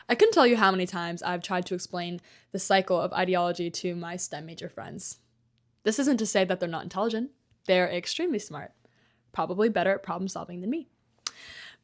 I couldn't tell you how many times I've tried to explain the cycle of ideology to my STEM major friends. This isn't to say that they're not intelligent. They're extremely smart, probably better at problem solving than me.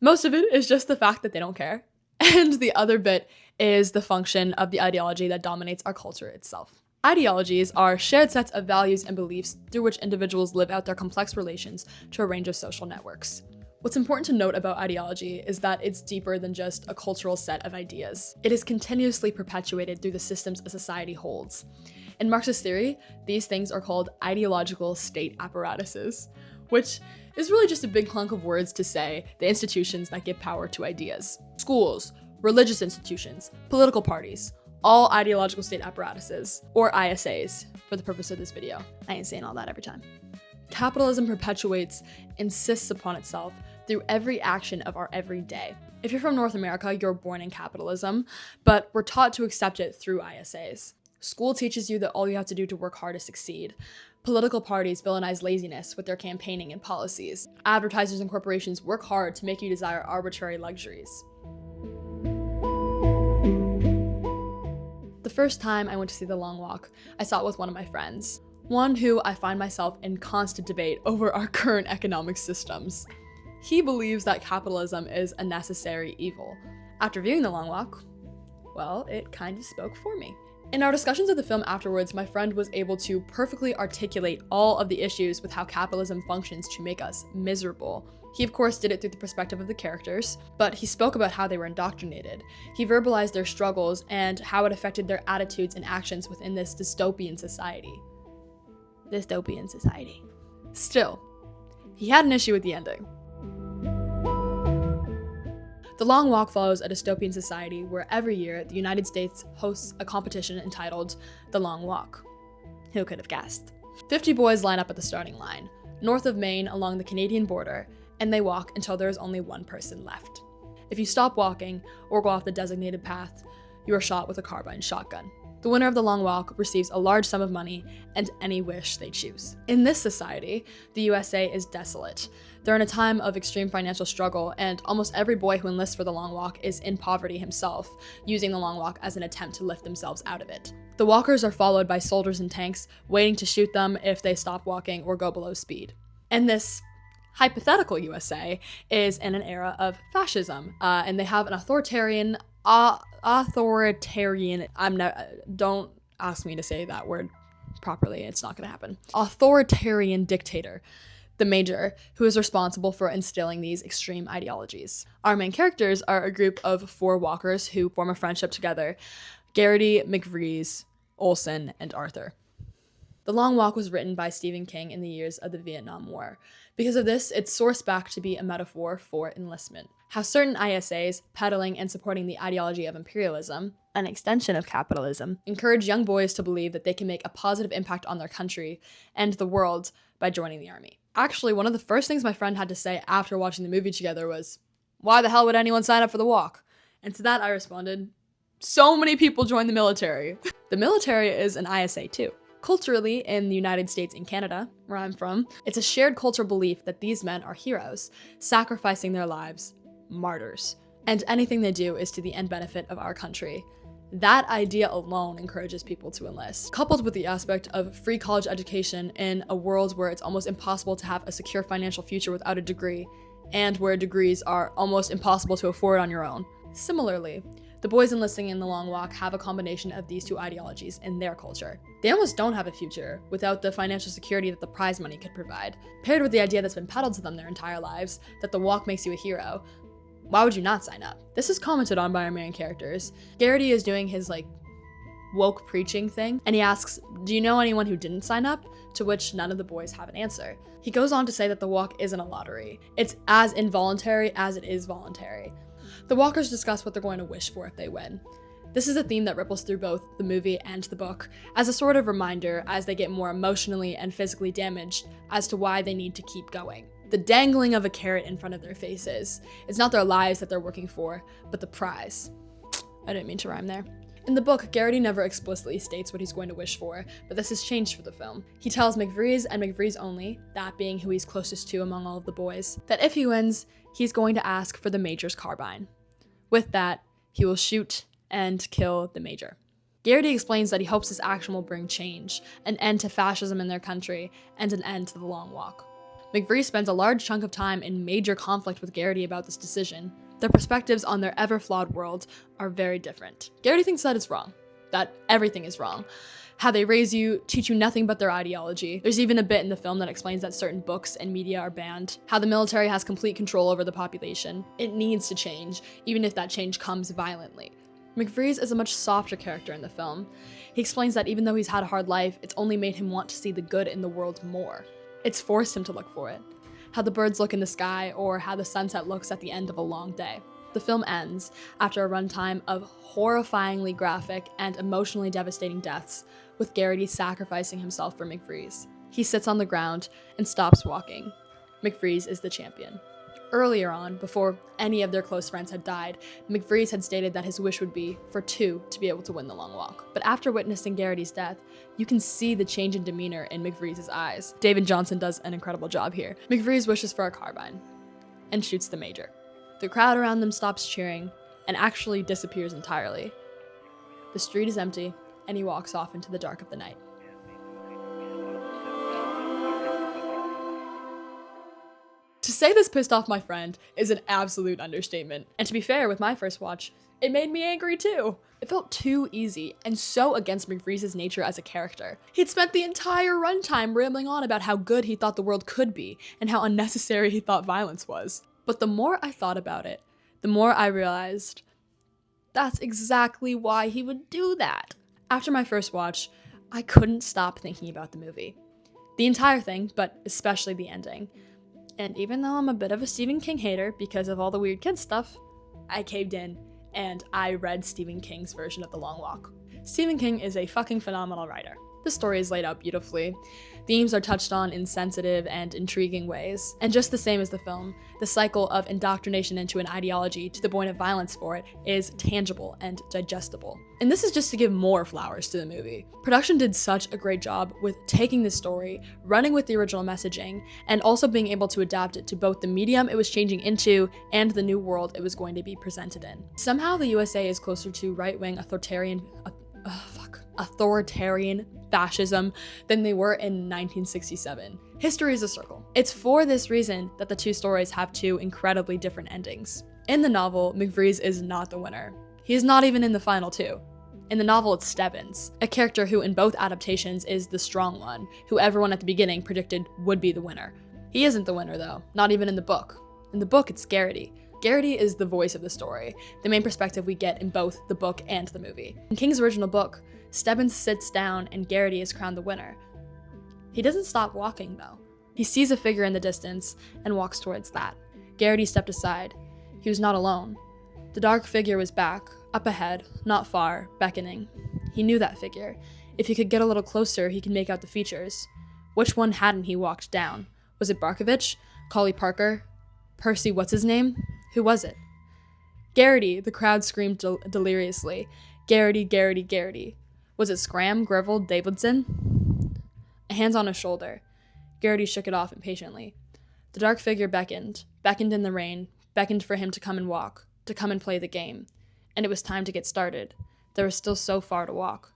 Most of it is just the fact that they don't care. And the other bit is the function of the ideology that dominates our culture itself. Ideologies are shared sets of values and beliefs through which individuals live out their complex relations to a range of social networks. What's important to note about ideology is that it's deeper than just a cultural set of ideas. It is continuously perpetuated through the systems a society holds. In Marxist theory, these things are called ideological state apparatuses, which is really just a big clunk of words to say the institutions that give power to ideas. Schools, religious institutions, political parties, all ideological state apparatuses, or ISAs, for the purpose of this video. I ain't saying all that every time. Capitalism perpetuates, insists upon itself through every action of our everyday. If you're from North America, you're born in capitalism, but we're taught to accept it through ISAs. School teaches you that all you have to do to work hard is succeed. Political parties villainize laziness with their campaigning and policies. Advertisers and corporations work hard to make you desire arbitrary luxuries. The first time I went to see The Long Walk, I saw it with one of my friends, one who I find myself in constant debate over our current economic systems. He believes that capitalism is a necessary evil. After viewing The Long Walk, well, it kind of spoke for me. In our discussions of the film afterwards, my friend was able to perfectly articulate all of the issues with how capitalism functions to make us miserable. He of course did it through the perspective of the characters, but he spoke about how they were indoctrinated. He verbalized their struggles and how it affected their attitudes and actions within this dystopian society. Still, he had an issue with the ending. The Long Walk follows a dystopian society where every year the United States hosts a competition entitled The Long Walk. Who could have guessed? 50 boys line up at the starting line, north of Maine along the Canadian border, and they walk until there is only one person left. If you stop walking or go off the designated path, you are shot with a carbine shotgun. The winner of the Long Walk receives a large sum of money and any wish they choose. In this society, the USA is desolate. They're in a time of extreme financial struggle, and almost every boy who enlists for the Long Walk is in poverty himself, using the Long Walk as an attempt to lift themselves out of it. The walkers are followed by soldiers and tanks, waiting to shoot them if they stop walking or go below speed. And this hypothetical USA is in an era of fascism, and they have an authoritarian, don't ask me to say that word properly, it's not gonna happen. Authoritarian dictator, the Major, who is responsible for instilling these extreme ideologies. Our main characters are a group of 4 walkers who form a friendship together: Garrity, McVries, Olson, and Arthur. The Long Walk was written by Stephen King in the years of the Vietnam War. Because of this, it's sourced back to be a metaphor for enlistment. How certain ISAs, peddling and supporting the ideology of imperialism, an extension of capitalism, encourage young boys to believe that they can make a positive impact on their country and the world by joining the army. Actually, one of the first things my friend had to say after watching the movie together was, "Why the hell would anyone sign up for the walk?" And to that I responded, "So many people join the military." The military is an ISA too. Culturally, in the United States and Canada, where I'm from, it's a shared cultural belief that these men are heroes, sacrificing their lives, martyrs, and anything they do is to the end benefit of our country. That idea alone encourages people to enlist. Coupled with the aspect of free college education in a world where it's almost impossible to have a secure financial future without a degree, and where degrees are almost impossible to afford on your own. Similarly, the boys enlisting in the Long Walk have a combination of these 2 ideologies in their culture. They almost don't have a future without the financial security that the prize money could provide. Paired with the idea that's been peddled to them their entire lives, that the walk makes you a hero, why would you not sign up? This is commented on by our main characters. Garrity is doing his woke preaching thing, and he asks, "Do you know anyone who didn't sign up?" To which none of the boys have an answer. He goes on to say that the walk isn't a lottery. It's as involuntary as it is voluntary. The walkers discuss what they're going to wish for if they win. This is a theme that ripples through both the movie and the book, as a sort of reminder as they get more emotionally and physically damaged as to why they need to keep going. The dangling of a carrot in front of their faces. It's not their lives that they're working for, but the prize. I didn't mean to rhyme there. In the book, Garrity never explicitly states what he's going to wish for, but this has changed for the film. He tells McVries and McVries only, that being who he's closest to among all of the boys, that if he wins, he's going to ask for the Major's carbine. With that, he will shoot and kill the Major. Garrity explains that he hopes this action will bring change, an end to fascism in their country, and an end to the Long Walk. McVrees spends a large chunk of time in major conflict with Garrity about this decision. Their perspectives on their ever-flawed world are very different. Garrity thinks that it's wrong, that everything is wrong. How they raise you, teach you nothing but their ideology. There's even a bit in the film that explains that certain books and media are banned. How the military has complete control over the population. It needs to change, even if that change comes violently. McVrees is a much softer character in the film. He explains that even though he's had a hard life, it's only made him want to see the good in the world more. It's forced him to look for it. How the birds look in the sky, or how the sunset looks at the end of a long day. The film ends after a runtime of horrifyingly graphic and emotionally devastating deaths, with Garrity sacrificing himself for McVrees. He sits on the ground and stops walking. McVrees is the champion. Earlier on, before any of their close friends had died, McVrees had stated that his wish would be for two to be able to win the Long Walk. But after witnessing Garrity's death, you can see the change in demeanor in McVrees' eyes. David Johnson does an incredible job here. McVrees wishes for a carbine and shoots the Major. The crowd around them stops cheering and actually disappears entirely. The street is empty, and he walks off into the dark of the night. To say this pissed off my friend is an absolute understatement. And to be fair, with my first watch, it made me angry too. It felt too easy and so against McVrees' nature as a character. He'd spent the entire runtime rambling on about how good he thought the world could be and how unnecessary he thought violence was. But the more I thought about it, the more I realized that's exactly why he would do that. After my first watch, I couldn't stop thinking about the movie. The entire thing, but especially the ending. And even though I'm a bit of a Stephen King hater because of all the weird kid stuff, I caved in and I read Stephen King's version of The Long Walk. Stephen King is a fucking phenomenal writer. The story is laid out beautifully. Themes are touched on in sensitive and intriguing ways. And just the same as the film, the cycle of indoctrination into an ideology to the point of violence for it is tangible and digestible. And this is just to give more flowers to the movie. Production did such a great job with taking this story, running with the original messaging, and also being able to adapt it to both the medium it was changing into and the new world it was going to be presented in. Somehow the USA is closer to right-wing authoritarian fascism than they were in 1967. History is a circle. It's for this reason that the two stories have two incredibly different endings. In the novel, McVrees is not the winner. He is not even in the final two. In the novel, it's Stebbins, a character who in both adaptations is the strong one, who everyone at the beginning predicted would be the winner. He isn't the winner though, not even in the book. In the book, it's Garrity. Garrity is the voice of the story, the main perspective we get in both the book and the movie. In King's original book, Stebbins sits down and Garrity is crowned the winner. He doesn't stop walking though. He sees a figure in the distance and walks towards that. Garrity stepped aside. He was not alone. The dark figure was back, up ahead, not far, beckoning. He knew that figure. If he could get a little closer, he could make out the features. Which one hadn't he walked down? Was it Barkovich? Collie Parker? Percy what's-his-name? Who was it? Garrity, the crowd screamed deliriously. Garrity, Garrity, Garrity. Was it Scram, Greville, Davidson? A hand on his shoulder. Garrity shook it off impatiently. The dark figure beckoned in the rain, beckoned for him to come and walk, to come and play the game. And it was time to get started. There was still so far to walk.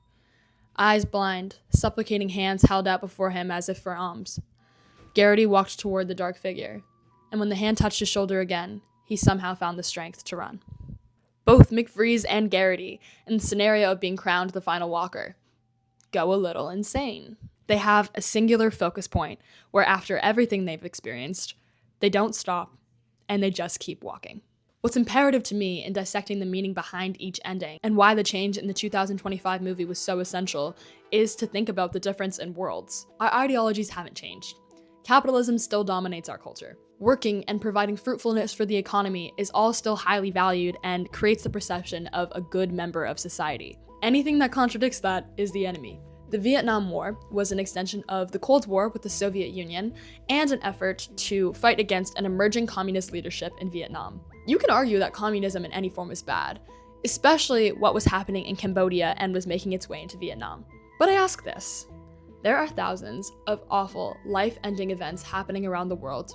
Eyes blind, supplicating hands held out before him as if for alms. Garrity walked toward the dark figure, and when the hand touched his shoulder again, he somehow found the strength to run. Both McVrees and Garrity, in the scenario of being crowned the final walker, go a little insane. They have a singular focus point where after everything they've experienced, they don't stop, and they just keep walking. What's imperative to me in dissecting the meaning behind each ending, and why the change in the 2025 movie was so essential, is to think about the difference in worlds. Our ideologies haven't changed. Capitalism still dominates our culture. Working and providing fruitfulness for the economy is all still highly valued and creates the perception of a good member of society. Anything that contradicts that is the enemy. The Vietnam War was an extension of the Cold War with the Soviet Union and an effort to fight against an emerging communist leadership in Vietnam. You can argue that communism in any form is bad, especially what was happening in Cambodia and was making its way into Vietnam. But I ask this. There are thousands of awful, life-ending events happening around the world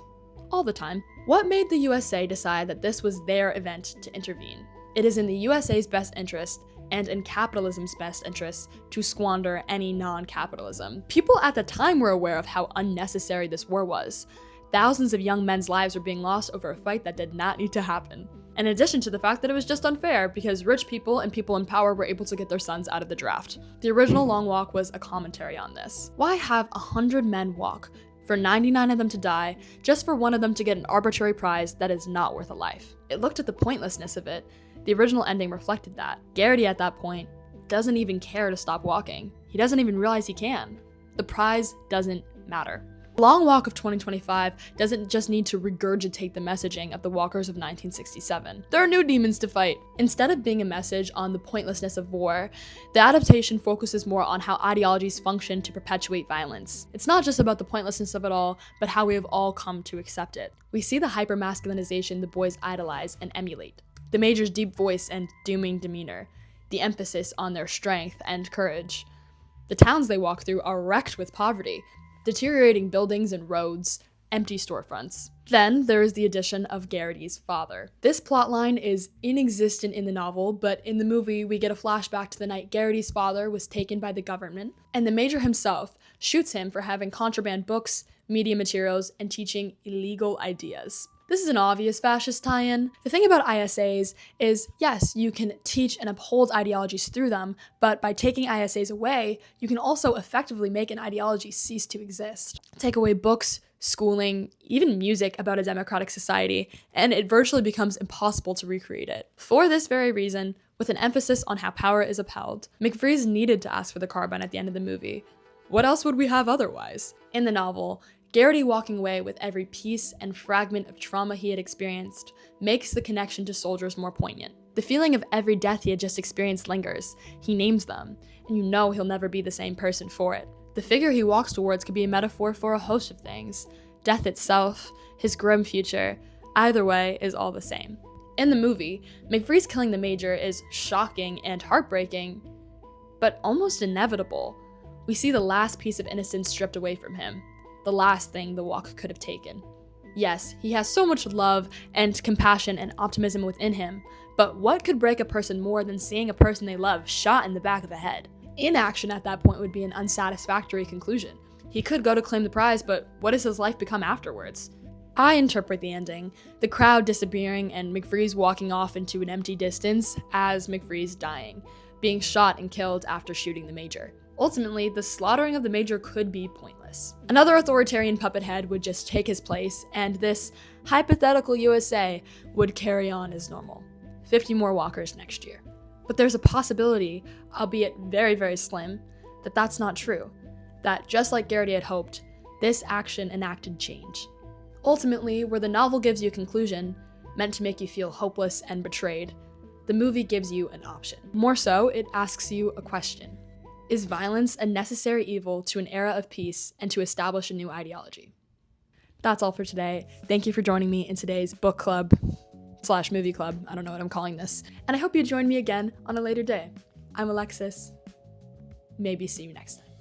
all the time. What made the USA decide that this was their event to intervene? It is in the USA's best interest and in capitalism's best interest to squander any non-capitalism. People at the time were aware of how unnecessary this war was. Thousands of young men's lives were being lost over a fight that did not need to happen. In addition to the fact that it was just unfair because rich people and people in power were able to get their sons out of the draft. The original Long Walk was a commentary on this. Why have 100 men walk for 99 of them to die, just for one of them to get an arbitrary prize that is not worth a life? It looked at the pointlessness of it. The original ending reflected that. Garrity at that point doesn't even care to stop walking. He doesn't even realize he can. The prize doesn't matter. The Long Walk of 2025 doesn't just need to regurgitate the messaging of the walkers of 1967. There are new demons to fight. Instead of being a message on the pointlessness of war, the adaptation focuses more on how ideologies function to perpetuate violence. It's not just about the pointlessness of it all, but how we have all come to accept it. We see the hyper-masculinization the boys idolize and emulate, the Major's deep voice and dooming demeanor, the emphasis on their strength and courage. The towns they walk through are wrecked with poverty, deteriorating buildings and roads, empty storefronts. Then there is the addition of Garrity's father. This plotline is inexistent in the novel, but in the movie we get a flashback to the night Garrity's father was taken by the government, and the Major himself shoots him for having contraband books, media materials, and teaching illegal ideas. This is an obvious fascist tie-in. The thing about ISAs is, yes, you can teach and uphold ideologies through them, but by taking ISAs away, you can also effectively make an ideology cease to exist. Take away books, schooling, even music about a democratic society, and it virtually becomes impossible to recreate it. For this very reason, with an emphasis on how power is upheld, McFreeze needed to ask for the carbine at the end of the movie. What else would we have otherwise? In the novel, Garrity walking away with every piece and fragment of trauma he had experienced makes the connection to soldiers more poignant. The feeling of every death he had just experienced lingers. He names them, and you know he'll never be the same person for it. The figure he walks towards could be a metaphor for a host of things. Death itself, his grim future, either way is all the same. In the movie, McFreeze killing the Major is shocking and heartbreaking, but almost inevitable. We see the last piece of innocence stripped away from him. The last thing the walk could have taken. Yes, he has so much love and compassion and optimism within him, but what could break a person more than seeing a person they love shot in the back of the head? Inaction at that point would be an unsatisfactory conclusion. He could go to claim the prize, but what does his life become afterwards? I interpret the ending, the crowd disappearing and McFreeze walking off into an empty distance, as McFreeze dying, being shot and killed after shooting the Major. Ultimately, the slaughtering of the Major could be pointless. Another authoritarian puppet head would just take his place, and this hypothetical USA would carry on as normal. 50 more walkers next year. But there's a possibility, albeit very, very slim, that that's not true. That just like Garrity had hoped, this action enacted change. Ultimately, where the novel gives you a conclusion, meant to make you feel hopeless and betrayed, the movie gives you an option. More so, it asks you a question. Is violence a necessary evil to an era of peace and to establish a new ideology? That's all for today. Thank you for joining me in today's book club / movie club. I don't know what I'm calling this. And I hope you join me again on a later day. I'm Alexis. Maybe see you next time.